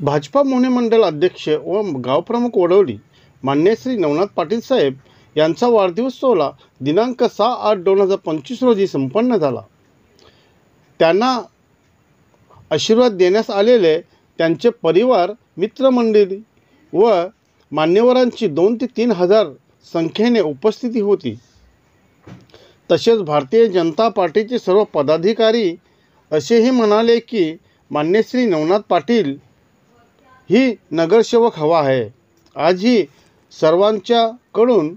भाजपा मोहने मंडळ अध्यक्ष व गावप्रमुख वडवली मान्य श्री नवनाथ पाटील साहेब यांचा वाढदिवस सोहळा दिनांक 6/8/2025 रोजी संपन्न झाला। त्यांना आशीर्वाद देण्यास आलेले त्यांचे परिवार, मित्रमंडळी व मान्यवरांची 2 ते 3 हजार संख्येने उपस्थिती होती। तसेच भारतीय जनता पार्टीचे सर्व पदाधिकारी असेही म्हणाले की मान्य श्री नवनाथ पाटील ही नगरसेवक हवा आहे। आजही सर्वांच्याकडून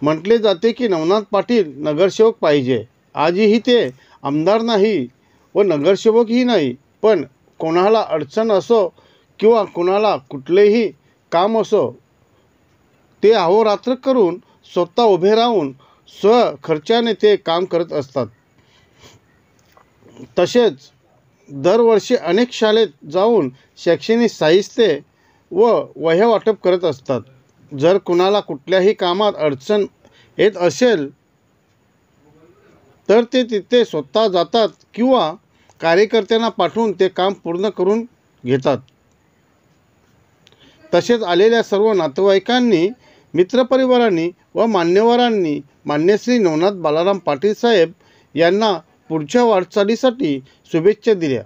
म्हटले जाते की नवनाथ पाटील नगरसेवक पाहिजे। आजही ते आमदार नाही व नगरसेवकही नाही, पण कोणाला अडचण असो किंवा कोणाला कुठलेही काम असो ते अहोरात्र करून स्वतः उभे राहून स्वखर्चाने ते काम करत असतात। तसेच दरवर्षी अनेक शाळेत जाऊन शैक्षणिक साहित्य व वह्या वाटप करत असतात। जर कुणाला कुठल्याही कामात अडचण येत असेल तर ते तिथे स्वतः जातात किंवा कार्यकर्त्यांना पाठवून ते काम पूर्ण करून घेतात। तसेच आलेल्या सर्व नातेवाईकांनी, मित्रपरिवारांनी व मान्यवरांनी मान्य श्री नवनाथ बालाराम पाटील साहेब यांना पुढच्या वाटचालीसाठी शुभेच्छा दिल्या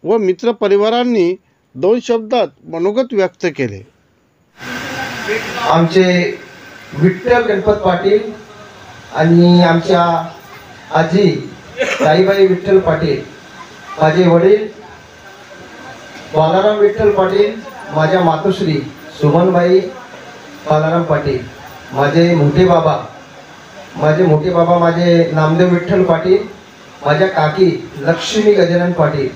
व मित्रपरिवारांनी 2 शब्दात मनोगत व्यक्त केले। आमचे विठ्ठल गणपत पाटील आणि आमच्या आजी ताईबाई विठ्ठल पाटील, माझे वडील बालाराम विठ्ठल पाटील, माझ्या मातोश्री सुमनबाई बालाराम पाटील, माझे मोठे बाबा माझे नामदेव विठ्ठल पाटील, माझ्या काकी लक्ष्मी गजानन पाटील,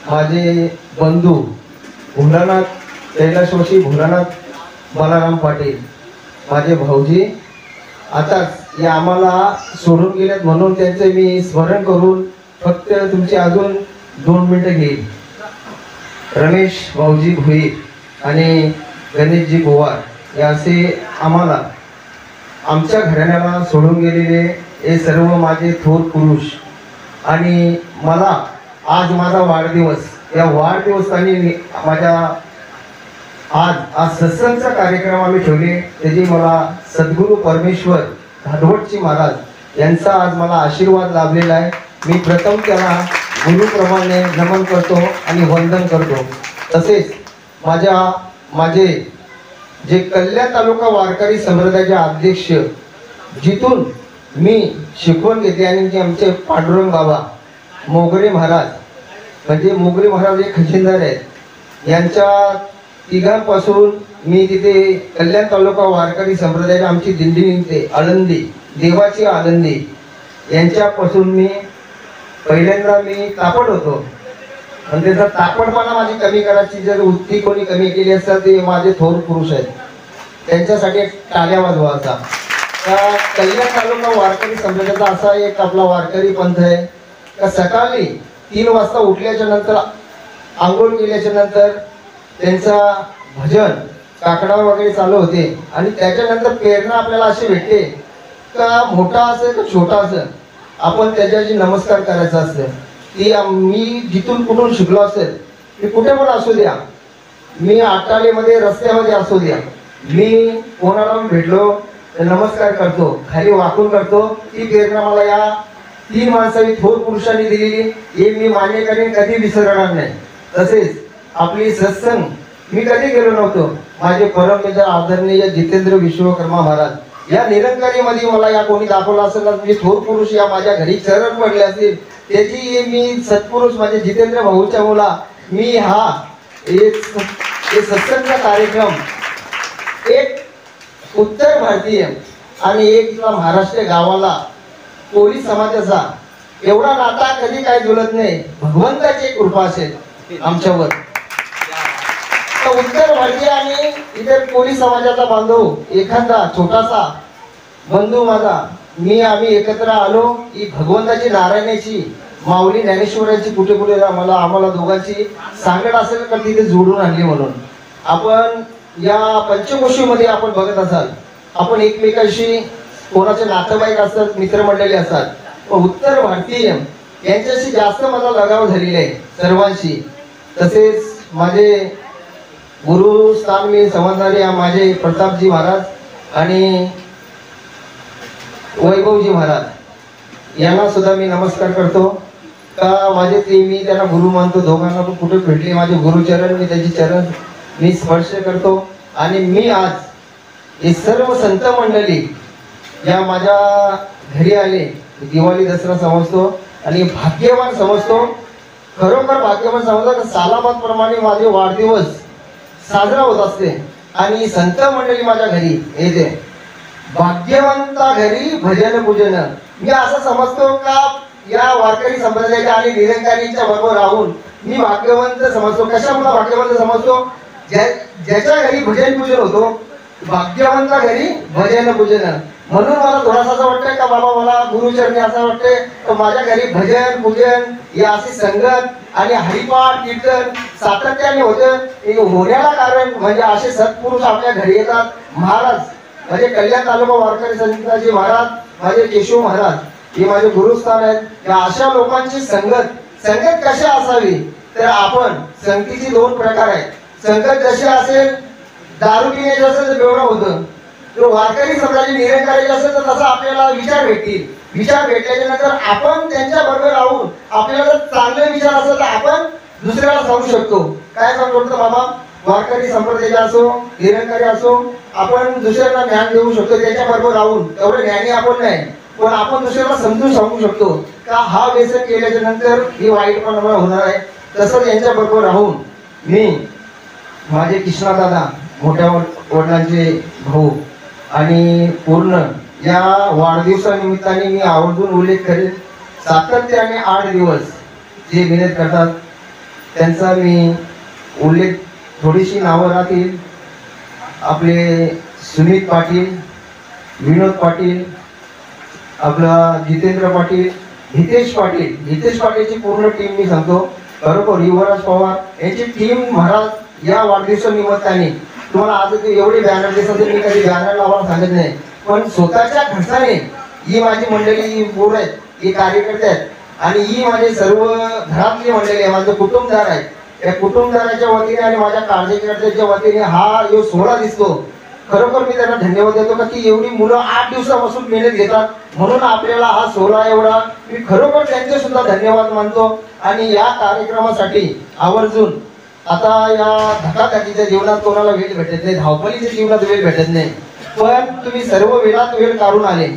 माझे बंधू भोलानाथ कैलासवासी भोलानाथ बालाराम पाटील, माझे भाऊजी आताच या आम्हाला सोडून गेल्यात म्हणून त्यांचे मी स्मरण करून फक्त तुमचे अजून 2 मिनिटं घेईल। रमेश भाऊजी भोईर आणि गणेशजी गोवार हे असे आम्हाला आमच्या घराण्याला सोडून गेलेले हे सर्व माझे थोर पुरुष। आणि मला आज माझा वाढदिवस, या वाढदिवसाने माझ्या आज सत्संगचा कार्यक्रम आम्ही ठेवले, त्याची मला सद्गुरू परमेश्वर धादवडची महाराज यांचा आज मला आशीर्वाद लाभलेला आहे। मी प्रथम त्याला गुरुप्रमाणे नमन करतो आणि वंदन करतो। तसेच माझे जे कल्याण तालुका वारकरी संप्रदायाचे अध्यक्ष, जिथून मी शिकवण घेते, आणि जे आमचे पांडुरंग बाबा मोगरे महाराज, म्हणजे मोगरे महाराज हे खजिनदार आहेत, यांच्या तिघांपासून मी तिथे कल्याण तालुका वारकरी संप्रदायाची आमची दिंडी निघते, आळंदी देवाची आळंदी, यांच्यापासून मी पहिल्यांदा मी तापड होतो। आणि त्याचा तापडपणा माझी कमी करायची जर वृत्ती कोणी कमी केली असता ते माझे थोर पुरुष आहेत, त्यांच्यासाठी टाळ्या वाजवायचा। त्या कल्याण तालुका वारकरी संप्रदायाचा असा एक आपला वारकरी पंथ आहे का सकाळी 3 वाजता उठल्याच्या नंतर, आंघोळ केल्याच्या नंतर त्यांचा भजन काकडा वगैरे चालू होते, आणि त्याच्यानंतर प्रेरणा आपल्याला अशी भेटते का मोठा असेल का छोटा असेल आपण त्याच्याशी नमस्कार करायचा असतं। ती मी जिथून कुठून शिकलो असेल, मी कुठे पण असू द्या, मी आटाळीमध्ये रस्त्यामध्ये असू द्या, मी कोणाला भेटलो तर नमस्कार करतो, खाली वाकून करतो। ती प्रेरणा मला या 3 माणसांनी थोर पुरुषांनी दिलेली, हे मी मान्य करेन, कधी विसरणार नाही। तसेच आपली सत्संग मी कधी गेलो नव्हतो, माझे परमपूज्य आदरणीय जितेंद्र विश्वकर्मा महाराज या निरंकारीमध्ये मला या कोणी दाखवला असेल ना, मी थोर पुरुष या माझ्या घरी चरण पडले असतील, त्याची मी सत्पुरुष माझे जितेंद्र भाऊच्या मुला मी हा एक सत्संगचा कार्यक्रम एक उत्तर भारतीय आणि एक महाराष्ट्र गावाला कोळी समाजाचा एवढा नाता कधी काय जुळत नाही, भगवंताची कृपा असेल आमच्यावर। तर उत्तर भारतीय आणि इतर कोळी समाजाचा बांधव एखादा छोटासा बंधू माझा आम्ही एकत्र आलो, ही भगवंताची नारायणाची माऊली ज्ञानेश्वरांची कुठे कुठे आम्हाला दोघांची सांगड असेल का तिथे जोडून आणली। म्हणून आपण या पंचकोशीमध्ये आपण बघत असाल, आपण एकमेकांशी कोणाचे नातेवाईक असतात, मित्रमंडळी असतात, पण उत्तर भारतीय यांच्याशी जास्त माझा लगाव झालेला आहे सर्वांशी। तसेच माझे गुरुस्थान मी समजणारे माझे प्रतापजी महाराज आणि वैभवजी महाराज यांना सुद्धा मी नमस्कार करतो का माझे ते मी त्यांना गुरु मानतो. दोघांना पण कुठे भेटले माझे गुरुचरण मी त्यांचे चरण मी स्पर्श करतो. आणि मी आज हे सर्व संत मंडळी या माझ्या घरी आले दिवाळी दसरा समजतो आणि भाग्यवान समजतो. खरोखर भाग्यवान समजतो की सालाबादप्रमाणे माझे वाढदिवस साजरा होत असते आणि संत मंडळी माझ्या घरी येते. भाग्यवंता घरी भजन पूजन मी असं समजतो का या वारकरी संप्रदायाच्या आणि निरंकारीच्या बरोबर राहून मी भाग्यवंत समजतो. कशामुळे भाग्यवंत समजतो? ज्याच्या घरी भजन पूजन होतो भाग्यवंता घरी भजन पूजन. म्हणून मला थोडासा असं वाटतंय का बाबा मला गुरुचरणी असं वाटतंय तर माझ्या घरी भजन पूजन या अशी संगत आणि हरिपाठ कीर्तन सातत्याने होतं. हे होण्याला कारण म्हणजे असे सत्पुरुष आपल्या घरी येतात. महाराज म्हणजे कल्याण तालुका वारकरी संताजी महाराज माझे केशव महाराज हे माझे गुरुस्थान आहेत. या अशा लोकांची संगत कशी असावी तर आपण संगतीचे दोन प्रकार आहेत. संगत जशी असेल दारू पिण्याची असेल तर बेवडा होतं. जो वारकरी समाजाची निरंकाराची असेल तर तसा आपल्याला विचार भेटतील. विचार भेटल्याच्या नंतर आपण त्यांच्या बरोबर राहून आपल्याला जर चांगले विचार असेल तर आपण दुसऱ्याला सांगू शकतो. काय सांगू शकतो बाबा? वारकरी संप्रदायाचे असो निरंकारी असो आपण दुसऱ्यांना ज्ञान देऊ शकतो. त्याच्या बरोबर राहून एवढं ज्ञानी आपण नाही पण आपण दुसऱ्याला समजून सांगू शकतो का हा व्यसन केल्याच्या नंतर ही वाईटपणा होणार आहे. तसंच यांच्या बरोबर राहून मी माझे कृष्णादादा मोठ्या वडिलांचे भाऊ आणि पूर्ण या वाढदिवसानिमित्ताने मी आवर्जून उल्लेख करेन. सातत्याने 8 दिवस जे मेहनत करतात त्यांचा मी उल्लेख थोडीशी नावं राहतील. आपले सुमित पाटील, विनोद पाटील, आपला जितेंद्र पाटील, हितेश पाटीलची पूर्ण टीम मी सांगतो. बरोबर युवराज पवार यांची टीम महाराज या वाढदिवसानिमित्ताने तुम्हाला आज एवढे बॅनर दिसत मी कधी बॅनर लावायला सांगत नाही पण स्वतःच्या खर्चाने ही माझी मंडळी पोरं आहेत ही कार्यकर्ते आहेत आणि ही माझे सर्व घरातली मंडळी आहे. माझं कुटुंबदार आहे. या कुटुंबदाराच्या वतीने आणि माझ्या कार्यकर्त्यांच्या वतीने हा जो सोहळा दिसतो खरोखर मी त्यांना धन्यवाद देतो का की एवढी मुलं 8 दिवसापासून मेहनत घेतात म्हणून आपल्याला हा सोहळा एवढा मी खरोखर त्यांचे सुद्धा धन्यवाद मानतो. आणि या कार्यक्रमासाठी आवर्जून आता या धकाधकीच्या जीवनात कोणाला वेळ भेटत नाही, धावपळीच्या जीवनात वेळ भेटत नाही पण तुम्ही सर्व वेळात वेळ काढून आले.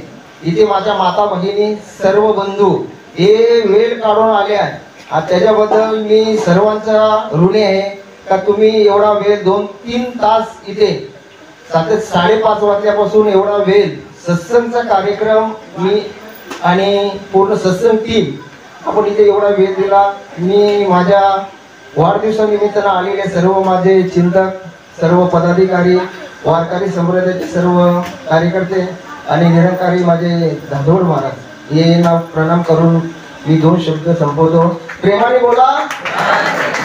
इथे माझ्या माता भगिनी सर्व बंधू हे वेळ काढून आल्या त्याच्याबद्दल मी सर्वांचा ऋणी आहे का तुम्ही एवढा वेळ 2-3 तास इथे 5:30 वाजल्यापासून एवढा वेळ सत्संगचा कार्यक्रम मी आणि पूर्ण सत्संग टीम आपण इथे एवढा वेळ दिला. मी माझ्या वाढदिवसानिमित्तानं आलेले सर्व माझे चिंतक सर्व पदाधिकारी वारकरी संप्रदायाचे सर्व कार्यकर्ते आणि निरंकारी माझे धादोड महाराज हे नाव प्रणाम करून मी 2 शब्द संपवतो. प्रेमाने बोला,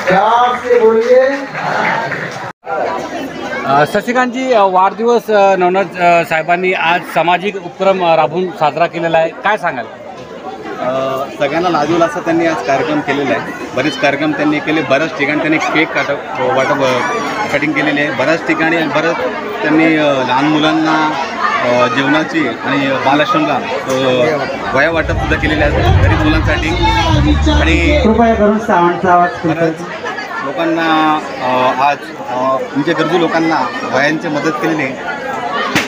प्यार से बोलिए. शशिकांतजी वाढदिवस नवनाथ साहेबांनी आज सामाजिक उपक्रम राबवून साजरा केलेला आहे, काय सांगाल? सगळ्यांना लाजवून असा त्यांनी आज कार्यक्रम केलेला आहे. बरेच कार्यक्रम त्यांनी केले. बऱ्याच ठिकाणी त्यांनी केक वाटप कटिंग केलेली आहे. बऱ्याच ठिकाणी बरंच त्यांनी लहान मुलांना जेवणाची आणि बालाश्रमला वया वाटप सुद्धा केलेले आहेत गरीब मुलांसाठी. आणि कृपया करून सावंतचा आवाज बऱ्याच लोकांना आज म्हणजे गरजू लोकांना वयांची मदत केलेली आहे.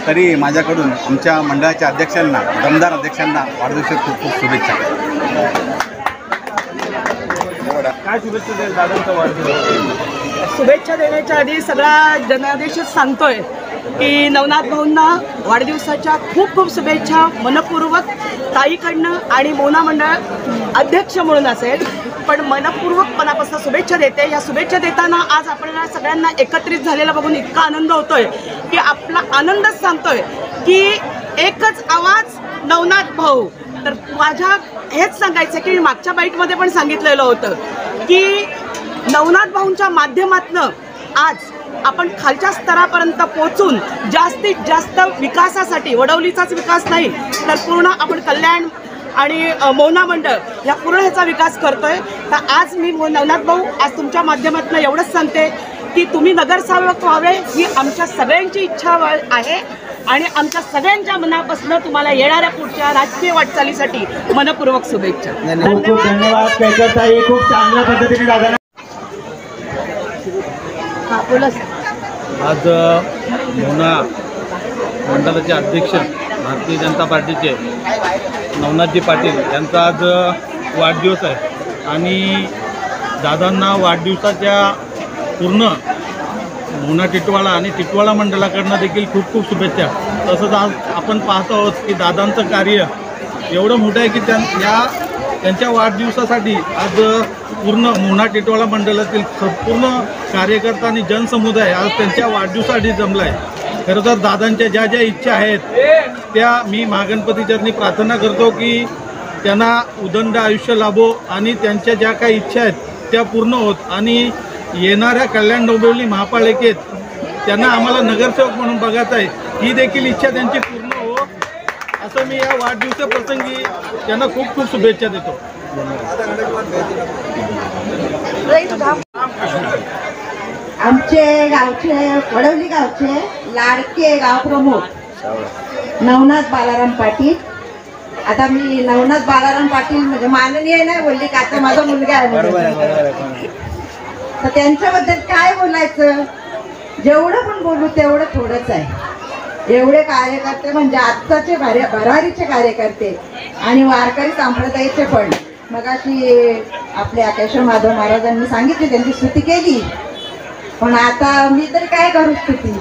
तरी माझ्याकडून आमच्या मंडळाच्या अध्यक्षांना दमदार अध्यक्षांना वाढदिवसाच्या खूप खूप शुभेच्छा. काय शुभेच्छा देईल दादांचा वाढदिवस? शुभेच्छा देण्याच्या आधी सगळा जनादेशच सांगतोय की नवनाथ भाऊंना वाढदिवसाच्या खूप खूप शुभेच्छा मनपूर्वक ताईकडनं आणि मोना मंडळ अध्यक्ष म्हणून असेल पण मनपूर्वक मनापासून शुभेच्छा देते. या शुभेच्छा देताना आज आपल्याला सगळ्यांना एकत्रित झालेला बघून इतका आनंद होतोय की आपला आनंदच सांगतोय की एकच आवाज नवनाथ भाऊ. तर माझ्या हेच सांगायचं की मी मागच्या बाईटमध्ये पण सांगितलेलं होतं की नवनाथ भाऊंच्या माध्यमातनं आज आपण खालच्या स्तरापर्यंत पोहोचून जास्तीत जास्त विकासासाठी वडवलीचाच विकास नाही तर पूर्ण आपण कल्याण आणि मोना मंडळ या पूर्ण ह्याचा विकास करतोय. तर आज मी नवनाथ भाऊ आज तुमच्या माध्यमातून एवढंच सांगते की तुम्ही नगरसेवक व्हावे ही आमच्या सगळ्यांची इच्छा आहे आणि आमच्या सगळ्यांच्या मनापासून तुम्हाला येणाऱ्या पुढच्या राजकीय वाटचालीसाठी मनपूर्वक शुभेच्छा. धन्यवाद पेशरताई, खूप चांगल्या पद्धतीने दादा. हां बोला. आज मोना मंडळाचे अध्यक्ष भारतीय जनता पार्टीचे नवनाथजी पाटील यांचा आज वाढदिवस आहे आणि दादांना वाढदिवसाच्या पूर्ण मोना टिटवाळा आणि टिटवाळा मंडळाकडनं देखील खूप खूप शुभेच्छा. तसंच आज आपण पाहतो आहोत की दादांचं कार्य एवढं मोठं आहे की त्यांच्या वाढदिवसासाठी आज पूर्ण मोना टिटवाळा मंडळातील संपूर्ण कार्यकर्ता आणि जनसमुदाय आज त्यांच्या वाढदिवसासाठी जमला आहे. खरं तर दादांच्या ज्या ज्या इच्छा आहेत त्या मी महागणपतीचरणी प्रार्थना करतो की त्यांना उदंड आयुष्य लाभो आणि त्यांच्या ज्या काही इच्छा आहेत त्या पूर्ण होत आणि येणाऱ्या कल्याण डोंबिवली महापालिकेत त्यांना आम्हाला नगरसेवक म्हणून बघायचं आहे, ही देखील इच्छा त्यांची पूर्ण हो असं मी या वाढदिवसाप्रसंगी त्यांना खूप खूप शुभेच्छा देतो. आमचे गावचे वडवली गावचे लाडके गावप्रमुख नवनाथ बालाराम पाटील. आता मी नवनाथ बालाराम पाटील म्हणजे माननीय नाही बोलली का, आता माझा मुलगा आहे. तर त्यांच्याबद्दल काय बोलायचं, जेवढं पण बोलू तेवढं थोडंच आहे. एवढे कार्यकर्ते म्हणजे आत्ताचे भरारीचे कार्यकर्ते आणि वारकरी संप्रदायाचे पण मगाशी आपल्या केशव माधव महाराजांनी सांगितले, त्यांची स्तुती केली. पण आता मी तर काय करू स्तुती,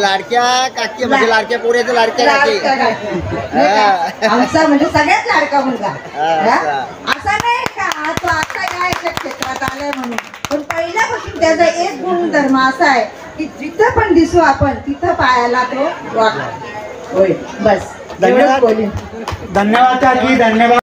लाडक्या काकी म्हणजे लाडक्या पोऱ्याचं लाडक्या आमचा म्हणजे सगळ्यात लाडका मुलगा. असा नाही का तो आता यायच्या क्षेत्रात आलाय म्हणून, पण पहिल्यापासून त्याचा एक गुणधर्म असा आहे की जिथं पण दिसू आपण तिथं पायाला तो वागतो. होय बस. धन्यवाद. धन्यवाद काकी, धन्यवाद.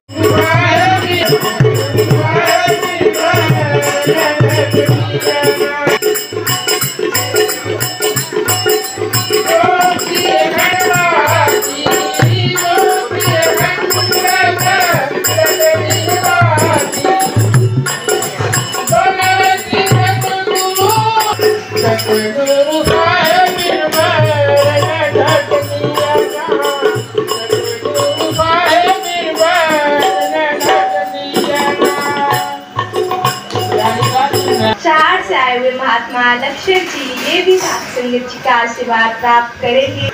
चार से आए हुए महात्मा लक्ष्य जी ये भी संगत जी का आशीर्वाद प्राप्त करेंगे.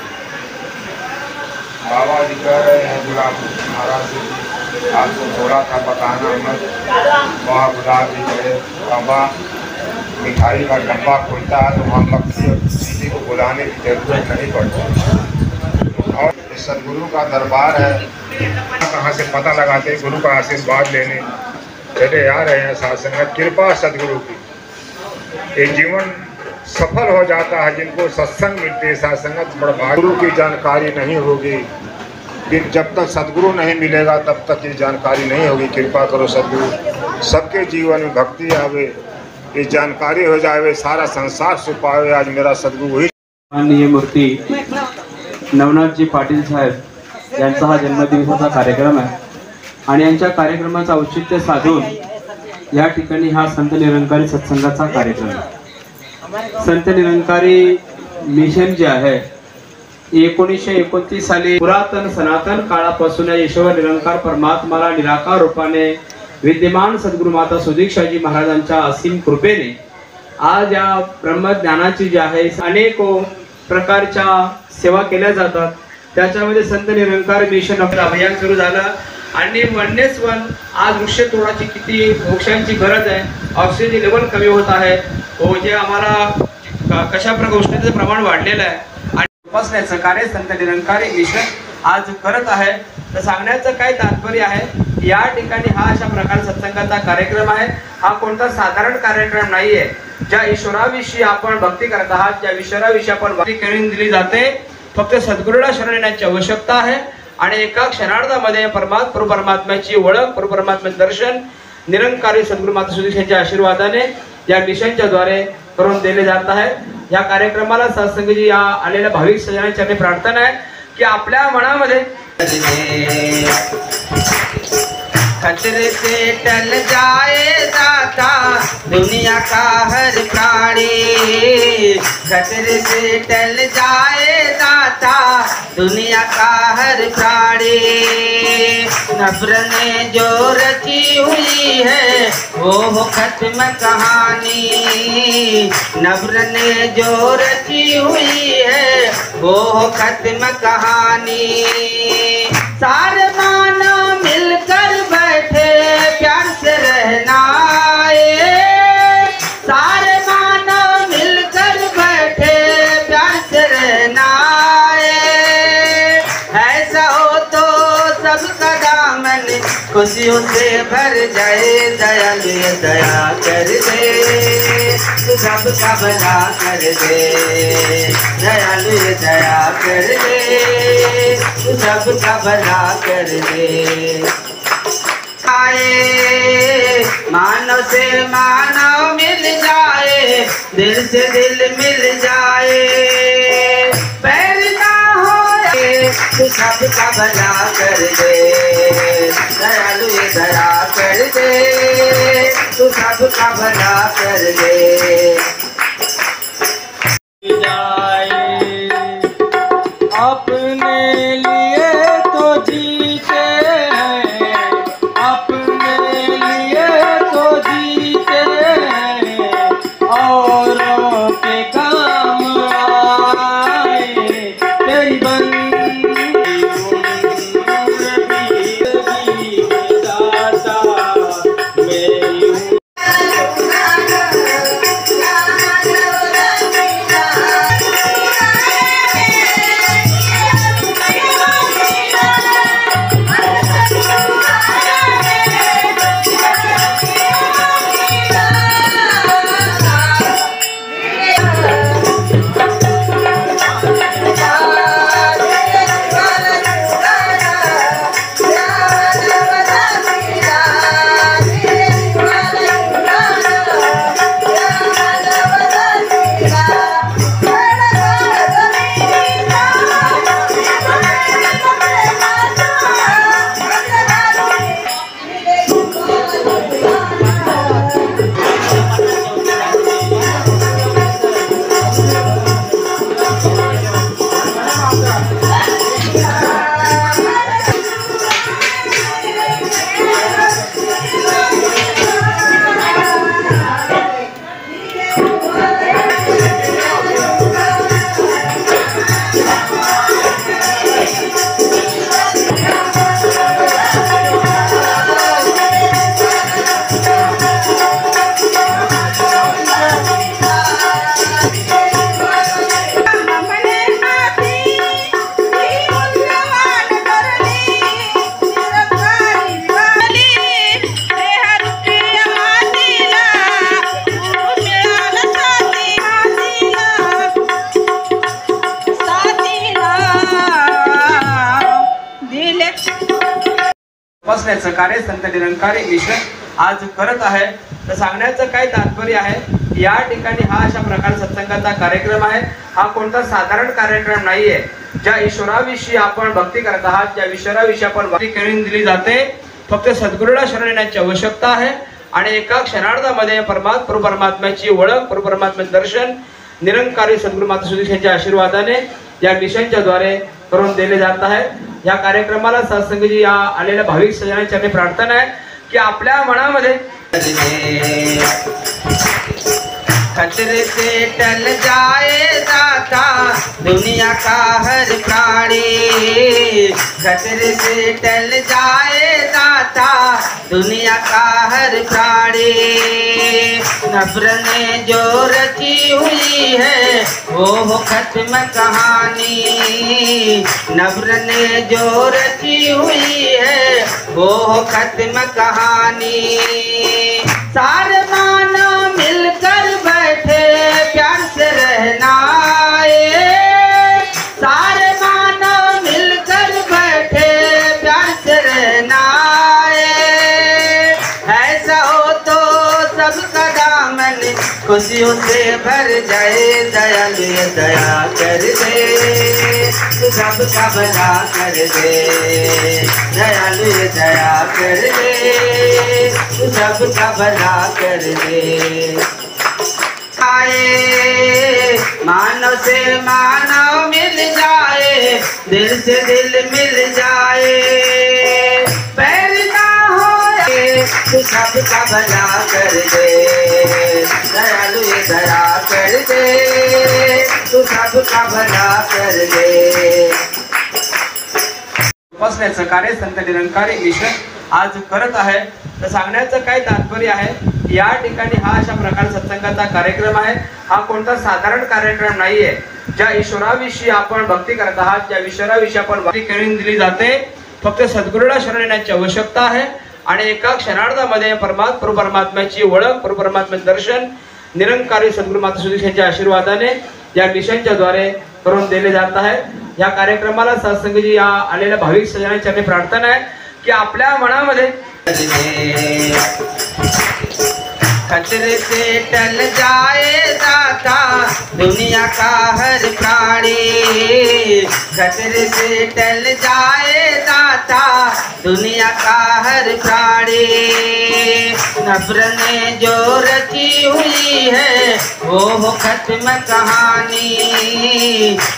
बाबा जी कह रहे हैं गुलाब महाराज से आपको थोड़ा सा बताना मत. वहाँ गुलाब जी कहे बाबा मिठाई का डब्बा खुलता है तो वहाँ किसी को बुलाने की जरूरत नहीं पड़ती. और सदगुरु का दरबार है, कहाँ से पता लगाते गुरु का आशीर्वाद लेने चले आ रहे हैं. साथ संगत कृपा सदगुरु की ये जीवन सफल हो जाता है जिनको सत्संग मिलते हैं. साथ संगत बड़ा गुरु की जानकारी नहीं होगी कि जब तक सदगुरु नहीं मिलेगा तब तक ये जानकारी नहीं होगी. कृपा करो सदगुरु, सबके जीवन में भक्ति आवे, ये जानकारी हो जाए, सारा संसार सुपावे. आज मेरा सदगुरु ही माननीय मूर्ती नवनाथजी पाटील साहेब यांचा हा जन्मदिवसाचा कार्यक्रम आहे आणि यांच्या कार्यक्रमाचं औचित्य साधून या ठिकाणी हा संत निरंकारी सत्संगाचा कार्यक्रम आहे. संत निरंकारी मिशन जे आहे 1929 साली पुरातन सनातन काळापासून ईश्वर निरंकार परमात्माला निराकार रूपाने विद्यमान सद्गुरु माता सुदीक्षाजी महाराजांच्या असीम कृपेने आज या ब्रह्मज्ञानाची जी आहे अनेक प्रकारच्या सेवा केल्या जातात. त्याच्यामध्ये संत निरंकार मिशन अभियान सुरू झालं आणि वन्यस्वन आज वृक्ष तोडाची किती वृक्षांची गरज आहे, ऑक्सिजन लेवल कमी होत आहे, जे आम्हाला कशा प्रकारे उष्णतेचं प्रमाण वाढलेलं आहे आणि तपासण्याचं कार्य संत निरंकारी मिशन आज करत आहे. तर सांगण्याचं काय तात्पर्य आहे, या ठिकाणी हा अशा प्रकारे सत्संगाचा कार्यक्रम आहे. हा कोणता साधारण कार्यक्रम नाहीये. ज्या ईश्वराविषयी आपण भक्ती करत आहात, ज्या ईश्वराविषयी आपण भक्ती करून दिली जाते, फक्त सद्गुरूला शरण येण्याची आवश्यकता आहे आणि एका क्षणार्धामध्ये परमात्म्याची ओळख, परमात्म्याचे दर्शन निरंकारी सद्गुरू माता सुदीक्षांच्या आशीर्वादाने या मिशनच्या द्वारे करून दिले जात आहे. या कार्यक्रमाला सत्संगजी या आलेल्या भाविक सज्जनांची प्रार्थना आहे की आपल्या मनामध्ये खतरे से टल जाए दाता दुनिया का हर प्राणी, खतरे से टल जाए दाता दुनिया का हर प्राणी। नफरत ने जो रची हुई है वो खत्म कहानी, नफरत ने जो रची हुई है वो खत्म कहानी। सारे मानव मिलकर बैठे प्यार से रहना, सारे मानव मिलकर बैठे प्यार से रहना। ऐसा हो तो सबका दामन खुशियों से भर जाए, दयालु दया कर दे, तू सबका भला कर दे, दयालु दया कर दे, तू सबका भला कर दे। आए मानव से मानव मिल जाए, दिल से दिल मिल जाए, पैर ना हो तू सबका भला कर दे, दयालु दया कर दे, तू सबका भला कर दे। अपने लिए तो जीते हैं, अपने लिए तो जीते हैं, औरों के काम आए तेरी तपासण्याचं कार्य संत निरंकारी मिशन आज करत आहे। तर सांगण्याचं काय तात्पर्य आहे, या ठिकाणी हा अशा प्रकारचा सत्संगाचा कार्यक्रम आहे। हा कोणता साधारण कार्यक्रम नाहीये। ज्या ईश्वराविषयी आपण भक्ती करत आहात, त्या ईश्वराविषयी आपण भक्ती करून दिली जाते। फक्त सद्गुरूला शरण येण्याची आवश्यकता आहे आणि एका क्षणार्धामध्ये परमात्म्याची ओळख, परमात्म्याचे दर्शन निरंकारी सद्गुरू माता सुदीक्षांच्या आशीर्वादाने या मिशनच्या द्वारे करून दिले जात आहे। या कार्यक्रमाला सत्संगजी या आलेल्या भाविक सज्जनांची चरणी प्रार्थना आहे की आपल्या मनामध्ये खतरे से टल जाए दाता दुनिया का हर प्राणी, खतरे से टल जाए दाता दुनिया का हर प्राणी। नफरत ने जो रची हुई है वो खत्म कहानी, नफरत ने जो रची हुई है वो खत्म कहानी। सारे मानव मिलकर बैठे प्यार से रहना, सारे मानव मिलकर बैठे प्यार से रहना। ऐसा हो तो सबका दामन खुशियों से भर जाए दयालु ये दया कर दे तू सबका भला कर दे दयालु ये दया कर दे तू सबका भला कर दे आए मानव से मानव मिल जाए दिल से दिल मिल जाए पैर ना हो तू सबका भला कर दे दयालु ये दया कर दे तू सबका भला कर दे। उपासण्याचं कार्य संत निरंकारी मिशन आज करत आहे। तर सांगण्याचं काय तात्पर्य आहे, या ठिकाणी हा अशा प्रकार सत्संगाचा कार्यक्रम आहे। हा कोणता साधारण कार्यक्रम नाहीये। ज्या ईश्वराविषयी आपण भक्ती करत आहात, ज्या ईश्वराविषयी आपण भक्ती करून दिली जाते, फक्त सद्गुरूला शरण येण्याची आवश्यकता आहे आणि एका क्षणार्धामध्ये परमात्म्याची ओळख, परमात्म्याचे दर्शन निरंकारी सद्गुरू माता सुदीक्षा यांच्या आशीर्वादाने या मिशनच्या द्वारे करून दिले जात आहे। या कार्यक्रमाला सत्संगजी या आलेल्या भाविक सज्जनांची चरणी प्रार्थना आहे की आपल्या मनामध्ये खतरे से टल जाए दाता दुनिया का हर प्राणी खतरे से टल जाए दाता दुनिया का हर प्राणी नब्र ने जो रची हुई है वो हो खत्म कहानी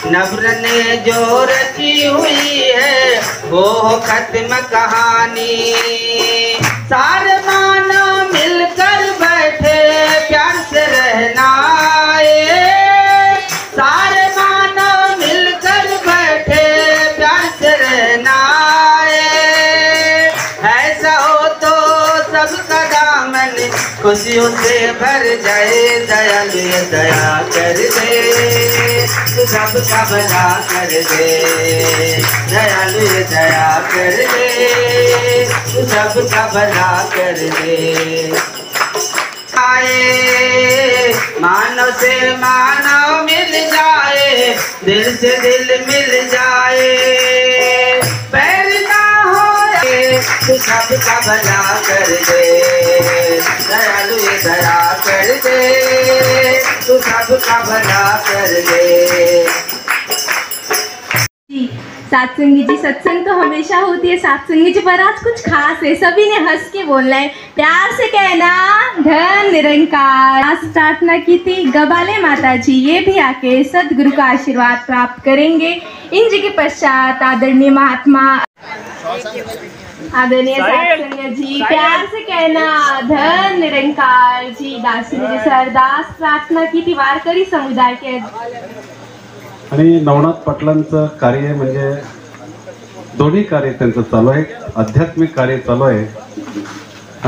नब्र ने जो रची हुई है वो हो खत्म कहानी सारे मानव मिलकर बैठे प्यार से रहना सारे मानव मिलकर बैठे प्यार से रहना ऐसा हो तो सबका दामन खुशियों से भर जाए दयालु ये दया कर दे तू सबका भला कर दे दयालु ये दया कर दे तू सबका भला कर दे आए मानव से मानव मिल जाए दिल से दिल मिल जाए पैर ना हो तू सबका भला कर दे दयालु ये दया कर दे तू सबका भला कर दे। सत्संगी जी, सत्संग तो हमेशा होती है सत्संगी जी, पर आज कुछ खास है। सभी ने हंस के बोलना है, प्यार से कहना धन निरंकार। आज प्रार्थना की थी गबाले माता जी, ये भी आके सदगुरु का आशीर्वाद प्राप्त करेंगे। इन जी के पश्चात आदरणीय महात्मा आदरणीय सत्संग जी, प्यार से कहना धन निरंकार जी। दासी जी सरदास प्रार्थना की थी वारकरी समुदाय के आणि नवनाथ पाटलांचं कार्य म्हणजे दोन्ही कार्य त्यांचं चालू आहे। आध्यात्मिक कार्य चालू आहे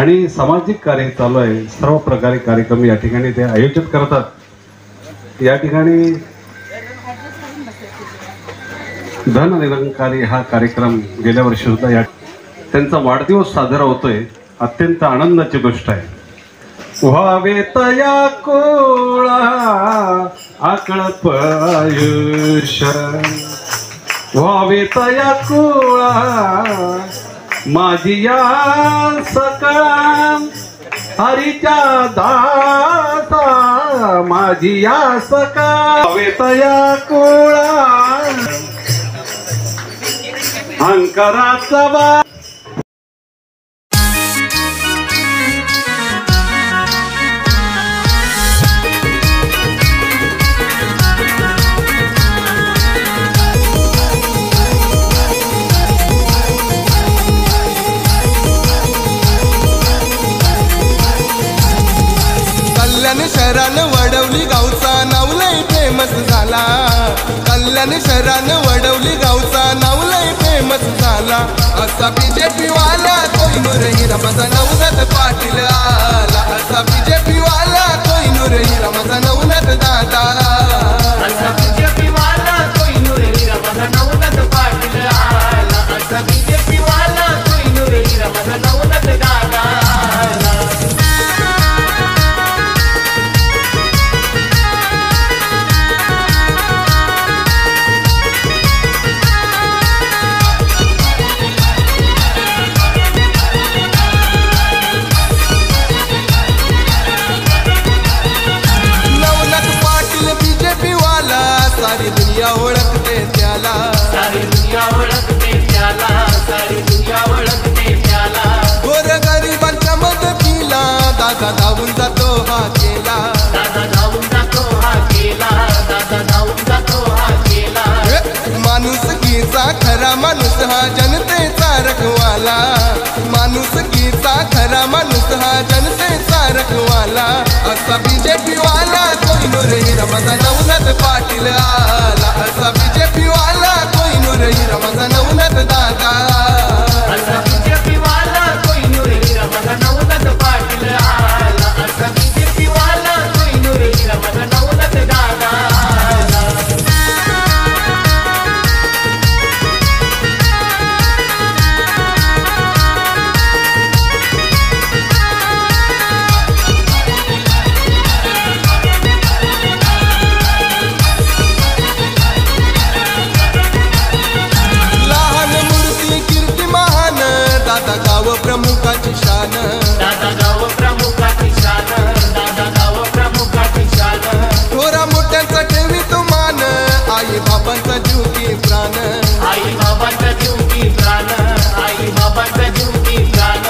आणि सामाजिक कार्य चालू आहे। सर्व प्रकारे कार्यक्रम या ठिकाणी ते आयोजित करतात। या ठिकाणी धन निरंकारी हा कार्यक्रम गेल्या वर्षी सुद्धा या त्यांचा वाढदिवस साजरा होतोय। अत्यंत आनंदाची गोष्ट आहे। व्हावे तया कोळा आकळप आयुष्य व्हावे तया कोळा माझी या सकळा हरीच्या दासा माझी या सकळा व्हावे तया कोळा अंकाराचा बा कल्याण शहरानं वडवली गावचा नाव लय फेमस झाला। कल्याण शहरानं वडवली गावचा नाव लय फेमस झाला। असा बीजेपी वाला कोहिनूर हिरा माझा नवनाथ पाटील आला। असा बीजेपी वाला कोहिनूर हिरा माझा नवनाथ दादा असा बीजेपी वाला कोहिनूर हिरा माझा नवनाथ पाटील आला। असा बीजेपी वाला कोहिनूर हिरा माझा नवनाथ दादा दुनिया ओळखते त्याला, सारी दुनिया ओळखते त्याला, सारी दुनिया ओळखते त्याला. गोरगरिबांच्या मदतीला दादा धावून जातो हा केला, दादा धावून जातो हा केला, दादा धावून जातो हा केला. माणुसकीचा खरा माणूस हा जनतेचा रखवाला, माणुसकीचा खरा माणूस हा जनतेचा रखवाला. असा बीजेपी वाला कोहिनूर हिरा माझा नवनाथ पाटील आला, असा बीजेपी वाला कोहिनूर हिरा माझा नवनाथ दादा, असा बीजेपी वाला कोहिनूर हिरा माझा नवनाथ पाटील आला, असा बीजेपी वाला कोहिनूर हिरा माझा नवनाथ दादा आला. लहान मूर्ती कीर्तिमान दादा गाव प्रमुखाची शान, दादा गाव प्रमुखाची शान, दादा गाव प्रमुखाची शान. थोरा मोठ्यांचा ठेवी तो मान, आई बाबांचा जीव की प्राण, आई बाबांचा जीव की प्राण, आई बाबांचा जीव की प्राण.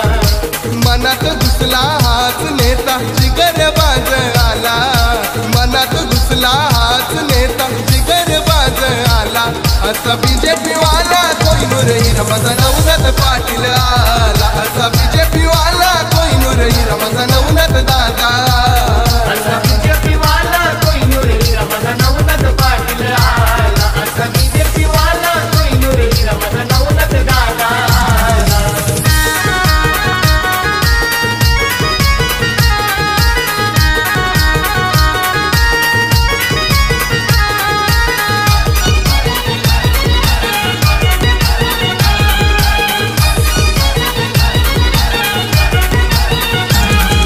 मनात घुसला हाच नेता जिगर बाज आला, मनात घुसला हाच नेता जिगर बाज आला. असा बीजेपी वाला कोहिनूर हिरा माझा नवनाथ पाटील आला, असा बीजेपी वाला कोहिनूर हिरा माझा नवनाथ दादा, असा बीजेपी वाला कोहिनूर हिरा माझा नवनाथ पाटील आला, असा बीजेपी वाला कोहिनूर हिरा माझा नवनाथ दादा आला.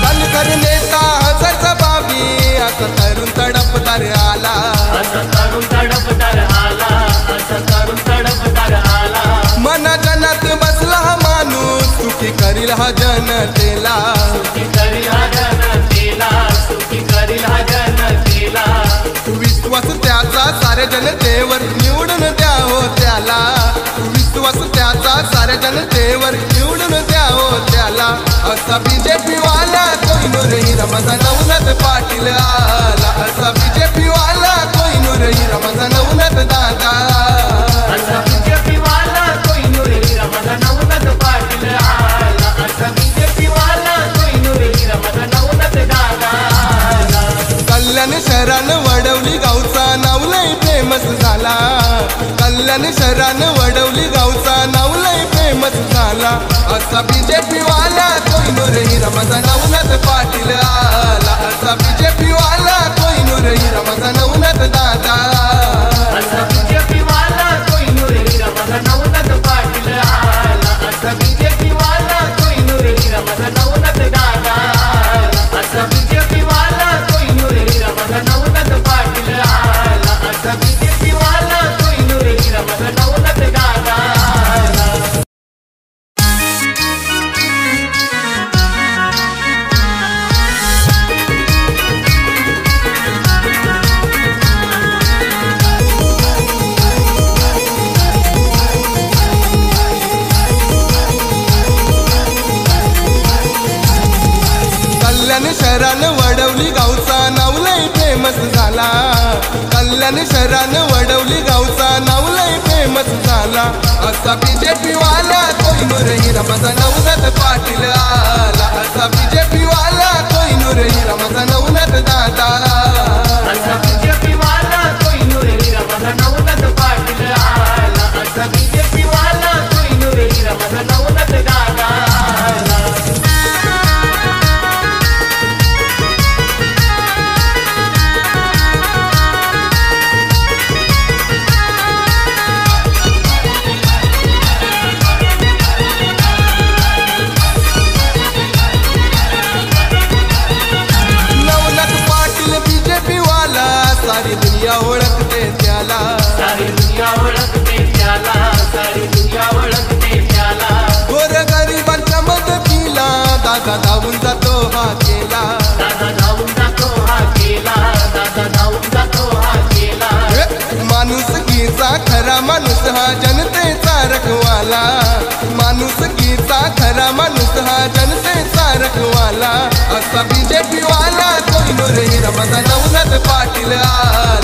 बनकर नेता हजारचा बाबी असा तरुण तडपदार आला, असा तरुण तडपदार आला, असा तरुण तडपदार आला. मना जनात बसला हा माणूस सुखी करील हा जनतेला, सुखी करील हा जनतेला, सुखी करील हा जनतेला. विश्वास त्याचा साऱ्या जनतेवर निवडून द्या हो त्याला, विश्वास त्याचा साऱ्या जनतेवर निवडून द्या हो त्याला. असा बीजेपी वाला कोहिनूर हिरा माझा नवनाथ पाटील आला, असा बीजेपी वाला कोहिनूर हिरा माझा नवनाथ दादा, असा बीजेपी वाला कोहिनूर हिरा माझा नवनाथ पाटील आला, असा बीजेपी वाला कोहिनूर हिरा माझा नवनाथ दादा आला. कल्याण शहरान वडवली गावचा नाव लय फेमस झाला, कल्याण शहरान वडवली गावचा नाव लय फेमस झाला. असा बीजेपी वाला कोहिनूर हिरा माझा नवनाथ पाटील आला, असा बीजेपी वाला कोहिनूर हिरा माझा नवनाथ दादा, असा बीजेपी वाला कोहिनूर हिरा माझा नवनाथ पाटील आला, असा बीजेपी वाला कोहिनूर हिरा माझा नवनाथ दादा आला, असा बीजेपी वाला कोहिनूर हिरा माझा नवनाथ पाटील आला, असा बीजेपी वाला कोहिनूर हिरा माझा नवनाथ दादा आला. कल्याण शहरान वडवली गावचा नाव लय फेमस झाला, कल्याण शहरान वडवली गावचा नाव लय फेमस झाला. असा बीजेपी वाला कोहिनूर हिरा माझा नवनाथ पाटील आला, असा बीजेपी वाला कोहिनूर हिरा माझा नवनाथ दादा, असा बीजेपी वाला कोहिनूर हिरा माझा नवनाथ पाटील आला, असा बीजेपी वाला कोहिनूर हिरा माझा नवनाथ दादा आला. रखवाला असा बीजेपी वाला कोहिनूर हिरा माझा नवनाथ पाटील आला